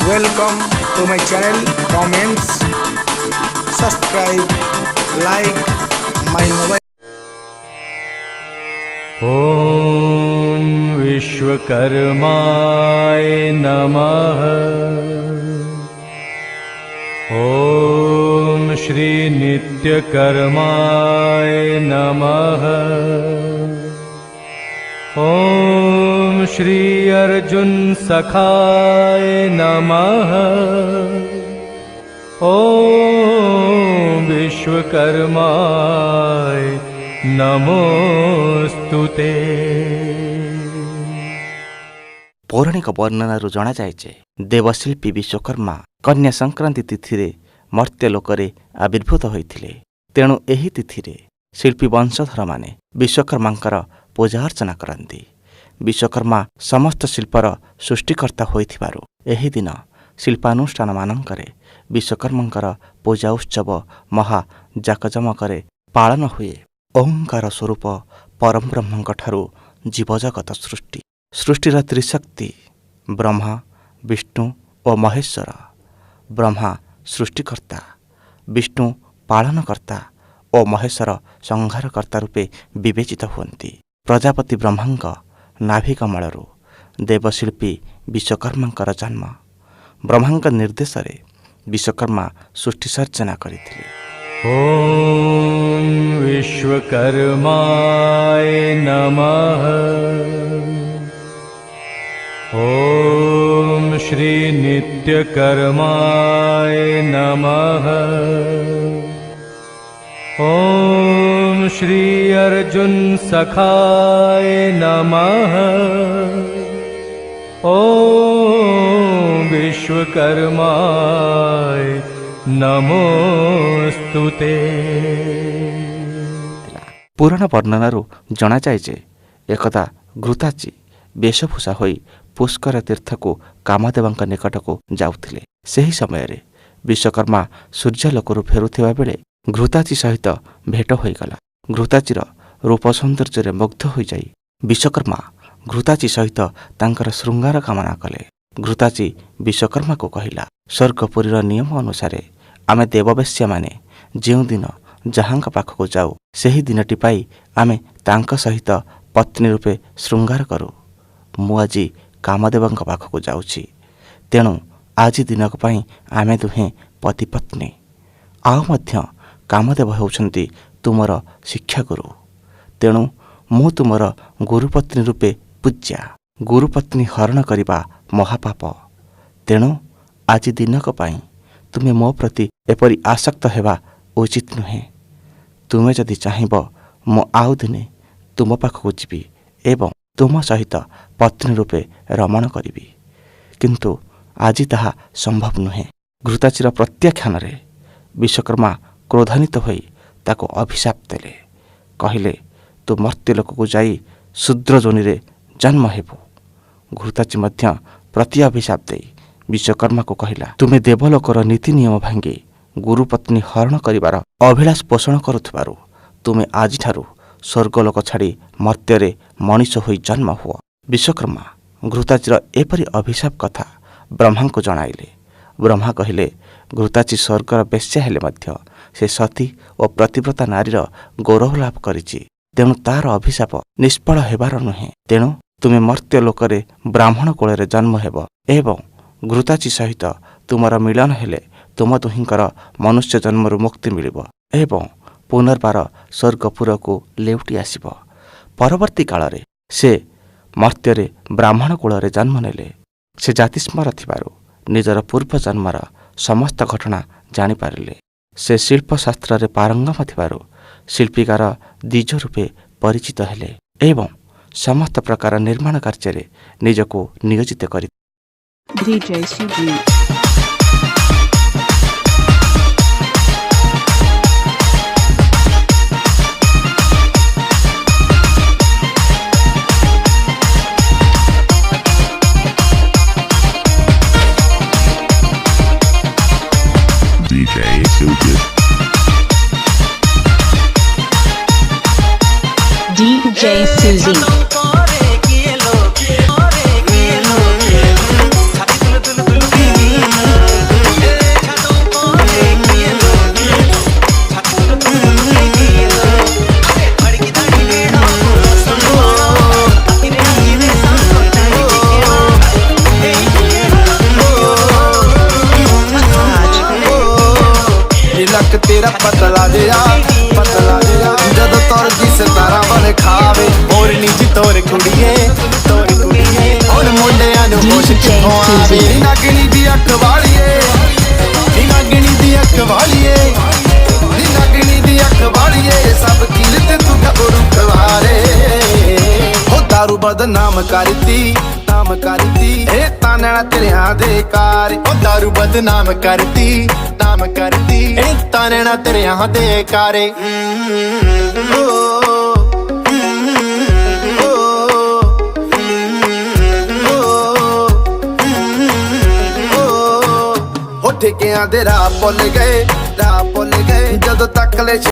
Welcome to my channel. Comments, subscribe, like my mobile. ॐ विश्वकर्माय नमः। ॐ श्री नित्यकर्माय नमः। ॐ श्री अर्जुन सखाय नमः। ॐ विश्वकर्माय नमोस्तुते। पौराणिक वर्णनारू जना जाए देवशिल्पी विश्वकर्मा कन्या संक्रांति तिथि मर्त्यलोकरे आविर्भूत होइथिले। तेणु एही तिथि शिल्पी वंशधर माने विश्वकर्मांकर पूजा अर्चना करती। विश्वकर्मा समस्त शिल्पर सृष्टिकर्ता होइथिबारु एही दिन शिल्पानुष्ठान मानंकरे विश्वकर्मांकर पूजा उत्सव महा जाकजमकरे पालन हुए। ओंकार स्वरूप परम ब्रह्मंक ठारू जीवजगत सृष्टिर त्रिशक्ति ब्रह्मा विष्णु और महेश्वर। ब्रह्मा सृष्टिकर्ता, विष्णु पालनकर्ता और महेश्वर संहारकर्ता रूपे विवेचित हुअन्ति। प्रजापति ब्रह्मांक नाभि कमलरू देवशिल्पी विश्वकर्मांकर जन्म। ब्रह्मांक निर्देश विश्वकर्मा सृष्टि सर्जना करथिले। ॐ विश्वकर्माय नमः। ॐ श्री नित्यकर्माय नमः। ॐ श्री अर्जुन सखाय नमः। ॐ विश्वकर्माय नमोस्तुते। पुराण वर्णनारू जना जाए एकदा घृताची वेशभूषा होई पुष्कर तीर्थ को कामदेवଙ୍କ निकटକୁ जाउथिले। ସେହି ସମୟରେ विश्वकर्मा सूर्यालोकରୁ ଫେରୁଥିବା ବେଳେ ଘୃତାଚୀ ସହିତ ଭେଟ ହୋଇଗଲା। ଘୃତାଚୀର ରୂପ ସୌନ୍ଦର୍ଯ୍ୟରେ ମୁଗ୍ଧ ହୋଇଯାଇ ବିଶ୍ୱକର୍ମା ଘୃତାଚୀ ସହିତ ତାଙ୍କର ଶୃଙ୍ଗାର କାମନା କଲେ। ଘୃତାଚୀ ବିଶ୍ୱକର୍ମାକୁ କହିଲା, ସ୍ୱର୍ଗପୁରୀର ନିୟମ ଅନୁସାରେ ଆମେ ଦେବବେଶ୍ୟାମାନେ ଯେଉଁଦିନ ଯାହାଙ୍କ ପାଖକୁ ଯାଉ ସେହି ଦିନଟି ପାଇ ଆମେ ତାଙ୍କ ସହିତ ପତ୍ନୀ ରୂପେ ଶୃଙ୍ଗାର କରୁ। ମୁଁ ଆଜି କାମଦେବଙ୍କ ପାଖକୁ ଯାଉଛି, ତେଣୁ ଆଜି ଦିନକ ପାଇଁ ଆମେ ଦୁହେଁ ପତି ପତ୍ନୀ। ଆଉ ମଧ୍ୟ କାମଦେବ ହେଉଛନ୍ତି ତୁମର ଶିକ୍ଷାଗୁରୁ। ତେଣୁ ମୁଁ ତୁମର ଗୁରୁପତ୍ନୀ ରୂପେ ପୂଜ୍ୟା। ଗୁରୁପତ୍ନୀ ହରଣ କରିବା ମହାପାପ। ତେଣୁ ଆଜି ଦିନକ ପାଇଁ ତୁମେ ମୋ ପ୍ରତି ଏପରି ଆସକ୍ତ ହେବା ଉଚିତ ନୁହେଁ। ତୁମେ ଯଦି ଚାହିଁବ ମୁଁ ଆଉ ଦିନେ ତୁମ ପାଖକୁ ଯିବି ଏବଂ ତୁମ ସହିତ ପତ୍ନୀ ରୂପେ ରମଣ କରିବି, କିନ୍ତୁ ଆଜି ତାହା ସମ୍ଭବ ନୁହେଁ। ଘୃତାଚୀର ପ୍ରତ୍ୟାଖ୍ୟାନରେ ବିଶ୍ୱକର୍ମା କ୍ରୋଧାନ୍ୱିତ ହୋଇ ତାକୁ ଅଭିଶାପ ଦେଲେ। କହିଲେ, ତୁ ମର୍ତ୍ତ୍ୟଲୋକକୁ ଯାଇ ଶୂଦ୍ର ଯୋନିରେ ଜନ୍ମ ହେବୁ। ଘୃତାଚୀ ମଧ୍ୟ ପ୍ରତି ଅଭିଶାପ ଦେଇ ବିଶ୍ୱକର୍ମାକୁ କହିଲା, ତୁମେ ଦେବଲୋକର ନୀତି ନିୟମ ଭାଙ୍ଗି ଗୁରୁପତ୍ନୀ ହରଣ କରିବାର ଅଭିଳାଷ ପୋଷଣ କରୁଥିବାରୁ ତୁମେ ଆଜିଠାରୁ ସ୍ୱର୍ଗଲୋକ ଛାଡ଼ି ମର୍ତ୍ତ୍ୟରେ ମଣିଷ ହୋଇ ଜନ୍ମ ହୁଅ। ବିଶ୍ୱକର୍ମା ଘୃତାଚୀର ଏପରି ଅଭିଶାପ କଥା ବ୍ରହ୍ମାଙ୍କୁ ଜଣାଇଲେ। ବ୍ରହ୍ମା କହିଲେ, ଘୃତାଚୀ ସ୍ୱର୍ଗର ବେଶ୍ୟା ହେଲେ ମଧ୍ୟ ସେ ସତୀ ଓ ପ୍ରତିବ୍ରତା ନାରୀର ଗୌରବ ଲାଭ କରିଛି। ତେଣୁ ତାର ଅଭିଶାପ ନିଷ୍ଫଳ ହେବାର ନୁହେଁ। ତେଣୁ ତୁମେ ମର୍ତ୍ତ୍ୟ ଲୋକରେ ବ୍ରାହ୍ମଣ କୂଳରେ ଜନ୍ମ ହେବ ଏବଂ ଘୃତାଚୀ ସହିତ ତୁମର ମିଳନ ହେଲେ ତୁମ ଦୁହିଁଙ୍କର ମନୁଷ୍ୟ ଜନ୍ମରୁ ମୁକ୍ତି ମିଳିବ ଏବଂ ପୁନର୍ବାର ସ୍ୱର୍ଗପୁରକୁ ଲେଉଟି ଆସିବ। ପରବର୍ତ୍ତୀ କାଳରେ ସେ ମର୍ତ୍ତ୍ୟରେ ବ୍ରାହ୍ମଣ କୂଳରେ ଜନ୍ମ ନେଲେ। ସେ ଜାତିସ୍ମର ଥିବାରୁ ନିଜର ପୂର୍ବ ଜନ୍ମର ସମସ୍ତ ଘଟଣା ଜାଣିପାରିଲେ। ସେ ଶିଳ୍ପଶାସ୍ତ୍ରରେ ପାରଙ୍ଗମ ଥିବାରୁ ଶିଳ୍ପୀକାର ଦ୍ୱିଜ ରୂପେ ପରିଚିତ ହେଲେ ଏବଂ ସମସ୍ତ ପ୍ରକାର ନିର୍ମାଣ କାର୍ଯ୍ୟରେ ନିଜକୁ ନିୟୋଜିତ କରି DJ Suzy. ਇੱਕ ਤੇਰਾ ਪਤਲਾ ਜਿਹਾ ਜਦੋਂ ਤੁਰਦੀ ਸਿਤਾਰਾ ਬਣ ਖਾਵੇ ਹੋਰ ਨੀ ਜੀ ਤੋਰ ਕੁੜੀਏ ਹੁਣ ਮੁੰਡਿਆਂ ਨੂੰ ਹੋਸ਼ ਕਿੱਥੋਂ ਆਵੇ ਨੀ ਨਾਗਣੀ ਦੀ ਅੱਖ ਵਾਲੀਏ ਨੀ ਨਾਗਣੀ ਦੀ ਅੱਖ ਵਾਲੀਏ ਨੀ ਨਾਗਣੀ ਦੀ ਅੱਖ ਵਾਲੀਏ ਸਭ ਕੀਲ ਤੇ ਤੂੰ ਗੱਭਰੂ ਖਵਾਰੇ ਉਹ ਦਾਰੂ ਬਦਨਾਮ ਕਰਤੀ ਇਹ ਤਾਨਣਾ ਤੇਰਿਆਂ ਦੇ ਕਾਰ ਉਹ ਦਾਰੂ ਬਦਨਾਮ ਕਰਤੀ ਇਹ ਤਾਨਣਾ ਤੇਰਿਆਂ ਦੇ ਕਾਰੇ ਠੇਕਿਆਂ ਦੇ ਰਾਹ ਭੁੱਲ ਗਏ ਜਦੋਂ ਤੱਕ ਲੈ